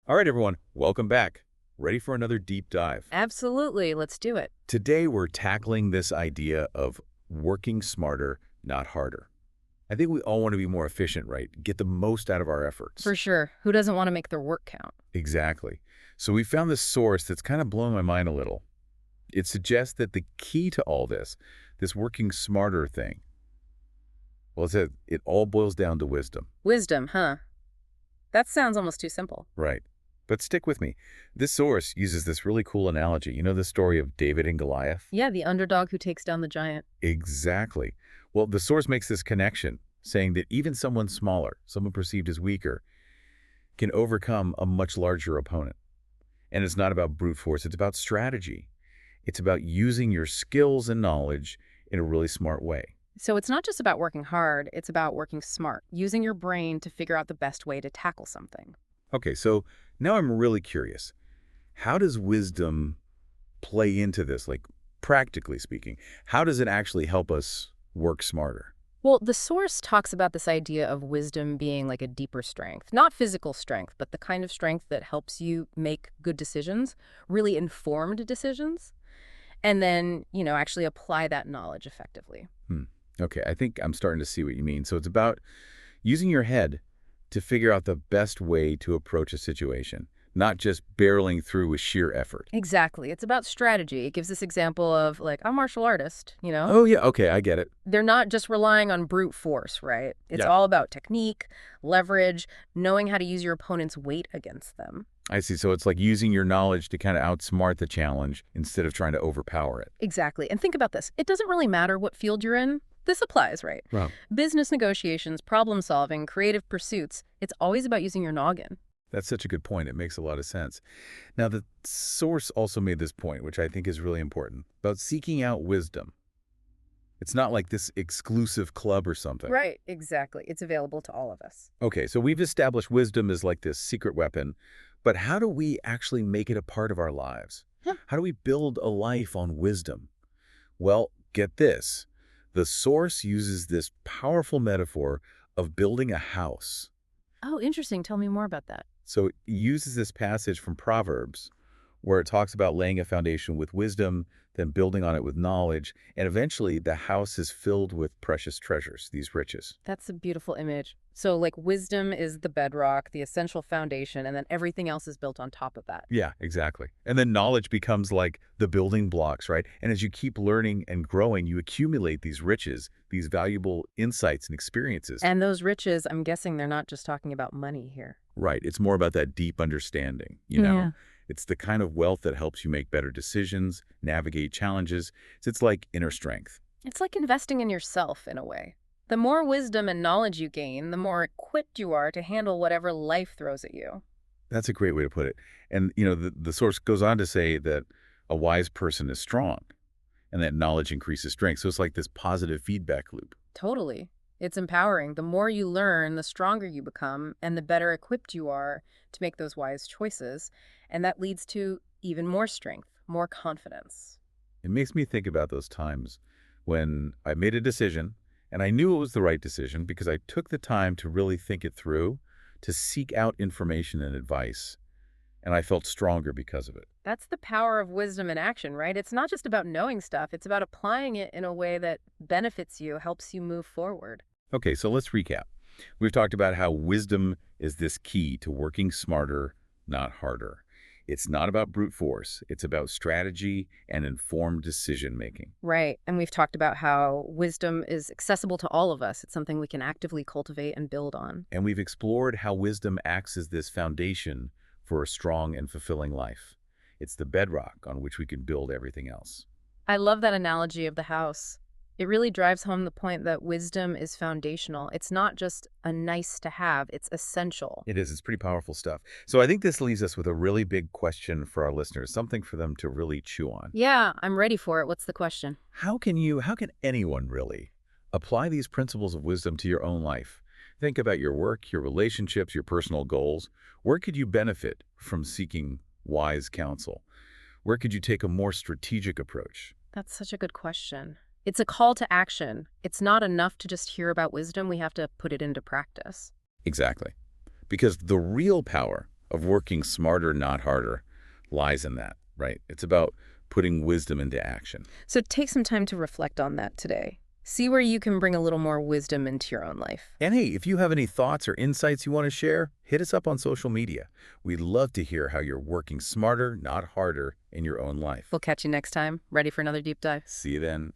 All right, everyone, welcome back. Ready for another deep dive? Absolutely. Let's do it. Today, we're tackling this idea of working smarter, not harder. I think we all want to be more efficient, right? Get the most out of our efforts. For sure. Who doesn't want to make their work count? Exactly. So we found this source that's kind of blown my mind a little. It suggests that the key to all this working smarter thing, well, it says it all boils down to wisdom. Wisdom, huh? That sounds almost too simple. Right. But stick with me. This source uses this really cool analogy. You know the story of David and Goliath? Yeah, the underdog who takes down the giant. Exactly. Well, the source makes this connection, saying that even someone smaller, someone perceived as weaker, can overcome a much larger opponent. And it's not about brute force, it's about strategy. It's about using your skills and knowledge in a really smart way. So it's not just about working hard, it's about working smart, using your brain to figure out the best way to tackle something. Okay, so now I'm really curious. How does wisdom play into this, like practically speaking? How does it actually help us work smarter? Well, the source talks about this idea of wisdom being like a deeper strength, not physical strength, but the kind of strength that helps you make good decisions, really informed decisions, and then, actually apply that knowledge effectively. Hmm. Okay, I think I'm starting to see what you mean. So it's about using your head to figure out the best way to approach a situation, not just barreling through with sheer effort. Exactly. It's about strategy. It gives this example of, like, a martial artist, Oh, yeah, okay, I get it. They're not just relying on brute force, right? It's Yeah. all about technique, leverage, knowing how to use your opponent's weight against them. I see. So it's like using your knowledge to kind of outsmart the challenge instead of trying to overpower it. Exactly. And think about this. It doesn't really matter what field you're in. This applies, right? Wow. Business negotiations, problem solving, creative pursuits. It's always about using your noggin. That's such a good point. It makes a lot of sense. Now, the source also made this point, which I think is really important, about seeking out wisdom. It's not like this exclusive club or something. Right, exactly. It's available to all of us. Okay, so we've established wisdom as like this secret weapon, but how do we actually make it a part of our lives? Huh. How do we build a life on wisdom? Well, get this. The source uses this powerful metaphor of building a house. Oh, interesting. Tell me more about that. So it uses this passage from Proverbs where it talks about laying a foundation with wisdom, then building on it with knowledge, and eventually the house is filled with precious treasures, these riches. That's a beautiful image. So, like, wisdom is the bedrock, the essential foundation, and then everything else is built on top of that. Yeah, exactly. And then knowledge becomes like the building blocks, right? And as you keep learning and growing, you accumulate these riches, these valuable insights and experiences. And those riches, I'm guessing they're not just talking about money here. Right. It's more about that deep understanding, you know? Yeah. It's the kind of wealth that helps you make better decisions, navigate challenges. It's like inner strength. It's like investing in yourself in a way. The more wisdom and knowledge you gain, the more equipped you are to handle whatever life throws at you. That's a great way to put it. And, the source goes on to say that a wise person is strong and that knowledge increases strength. So it's like this positive feedback loop. Totally. It's empowering. The more you learn, the stronger you become, and the better equipped you are to make those wise choices. And that leads to even more strength, more confidence. It makes me think about those times when I made a decision and I knew it was the right decision because I took the time to really think it through, to seek out information and advice, and I felt stronger because of it. That's the power of wisdom in action, right? It's not just about knowing stuff. It's about applying it in a way that benefits you, helps you move forward. Okay, so let's recap. We've talked about how wisdom is this key to working smarter, not harder. It's not about brute force. It's about strategy and informed decision-making. Right. And we've talked about how wisdom is accessible to all of us. It's something we can actively cultivate and build on. And we've explored how wisdom acts as this foundation for a strong and fulfilling life. It's the bedrock on which we can build everything else. I love that analogy of the house. It really drives home the point that wisdom is foundational. It's not just a nice to have, it's essential. It is. It's pretty powerful stuff. So I think this leaves us with a really big question for our listeners, something for them to really chew on. Yeah, I'm ready for it. What's the question? How can anyone really apply these principles of wisdom to your own life? Think about your work, your relationships, your personal goals. Where could you benefit from seeking wise counsel? Where could you take a more strategic approach? That's such a good question. It's a call to action. It's not enough to just hear about wisdom. We have to put it into practice. Exactly. Because the real power of working smarter, not harder, lies in that, right? It's about putting wisdom into action. So take some time to reflect on that today. See where you can bring a little more wisdom into your own life. And hey, if you have any thoughts or insights you want to share, hit us up on social media. We'd love to hear how you're working smarter, not harder in your own life. We'll catch you next time. Ready for another deep dive? See you then.